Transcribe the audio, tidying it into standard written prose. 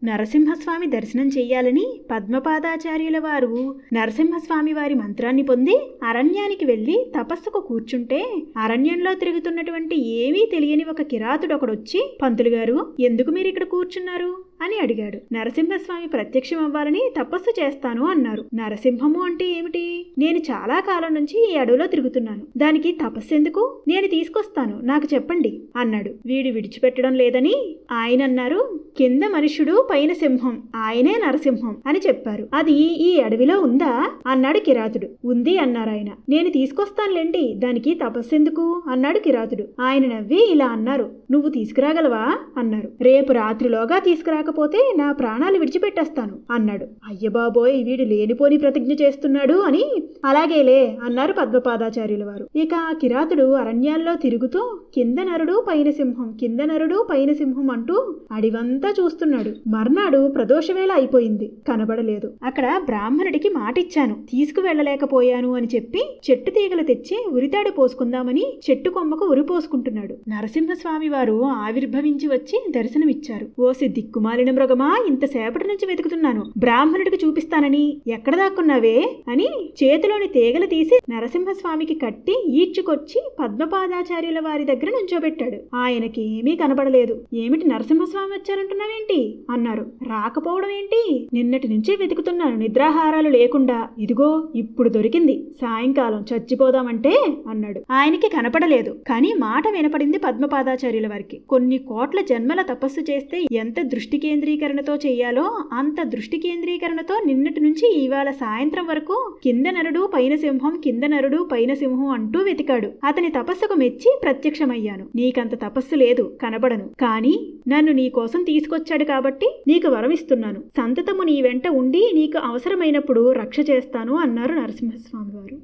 నరసింహస్వామి దర్శనం చెయ్యాలని పద్మపాదాచార్యుల వారు నరసింహస్వామి వారి మంత్రాన్ని పొంది అరణ్యానికి వెళ్లి తపస్సుకు కూర్చుంటే అరణ్యంలో తిరుగుతున్నటువంటి ఏమీ తెలియని ఒక కిరాతుడొకడొచ్చి, పంతులు గారు, ఎందుకు మీరు ఇక్కడ కూర్చున్నారు అని అడిగాడు. నరసింహస్వామి ప్రత్యక్షం అవ్వాలని తపస్సు చేస్తాను అన్నారు. నరసింహము అంటే ఏమిటి? నేను చాలా కాలం నుంచి ఈ అడవిలో తిరుగుతున్నాను, దానికి తపస్సు ఎందుకు? నేను తీసుకొస్తాను, నాకు చెప్పండి అన్నాడు. వీడు విడిచిపెట్టడం లేదని ఆయన అన్నారు, కింద మనుషుడు పైన సింహం, ఆయనే నరసింహం అని చెప్పారు. అది ఈ అడవిలో ఉందా అన్నాడు కిరాతుడు. ఉంది అన్నారు ఆయన. నేను తీసుకొస్తానులేండి, దానికి తపస్సు ఎందుకు అన్నాడు కిరాతుడు. ఆయన నవ్వి ఇలా అన్నారు, నువ్వు తీసుకురాగలవా అన్నారు. రేపు రాత్రిలోగా తీసుకురాకపోతే నా ప్రాణాలు విడిచిపెట్టేస్తాను అన్నాడు. అయ్యబాబోయ్, వీడు లేనిపోని ప్రతిజ్ఞ చేస్తున్నాడు అని అలాగేలే అన్నారు పద్మపాదాచార్యుల వారు. ఇక ఆ కిరాతుడు అరణ్యాల్లో తిరుగుతూ కింద నరుడు పైన సింహం, కింద నరుడు పైన సింహం అంటూ అడివంతా చూస్తున్నాడు. మర్నాడు ప్రదోషవేళ అయిపోయింది, కనబడలేదు. అక్కడ బ్రాహ్మణుడికి మాటిచ్చాను, తీసుకువెళ్లలేకపోయాను అని చెప్పి చెట్టు తీగలు తెచ్చి ఉరితాడు పోసుకుందామని చెట్టు కొమ్మకు ఉరి పోసుకుంటున్నాడు. నరసింహస్వామి వారు ఆవిర్భవించి వచ్చి దర్శనమిచ్చారు. ఓసి దిక్కుమాలిన మృగమా, ఇంతసేపటి నుంచి వెతుకుతున్నాను, బ్రాహ్మణుడికి చూపిస్తానని ఎక్కడ దాక్కున్నావే అని చేతిలోని తీగలు తీసి నరసింహస్వామికి కట్టి ఈడ్చుకొచ్చి పద్మపాదాచార్యుల వారి దగ్గర నుంచోబెట్టాడు. ఆయనకి ఏమీ కనబడలేదు. ఏమిటి, నరసింహస్వామి వచ్చారంటున్నావేంటి అన్నారు. రాకపోవడం ఏంటి, నిన్నటి నుంచి వెతుకుతున్నాను నిద్రాహారాలు లేకుండా, ఇదిగో ఇప్పుడు దొరికింది, సాయంకాలం చచ్చిపోదామంటే అన్నాడు. ఆయనకి కనపడలేదు, కానీ మాట వినపడింది పద్మపాదాచార్యుల వారికి. కొన్ని కోట్ల జన్మల తపస్సు చేస్తే ఎంత దృష్టి కేంద్రీకరణతో చెయ్యాలో అంత దృష్టి కేంద్రీకరణతో నిన్నటి నుంచి ఇవాళ సాయంత్రం వరకు కింద నరుడు పైన సింహం, కింద నరుడు పైన సింహం అంటూ వెతికాడు. అతని తపస్సుకు మెచ్చి ప్రత్యక్షమయ్యాను. నీకంత తపస్సు లేదు, కనబడను, కానీ నన్ను నీ కోసం తీసుకొచ్చాడు కాబట్టి నీకు వరమిస్తున్నాను. సంతతము నీ వెంట ఉండి నీకు అవసరమైనప్పుడు రక్ష చేస్తాను అన్నారు నరసింహస్వామి వారు.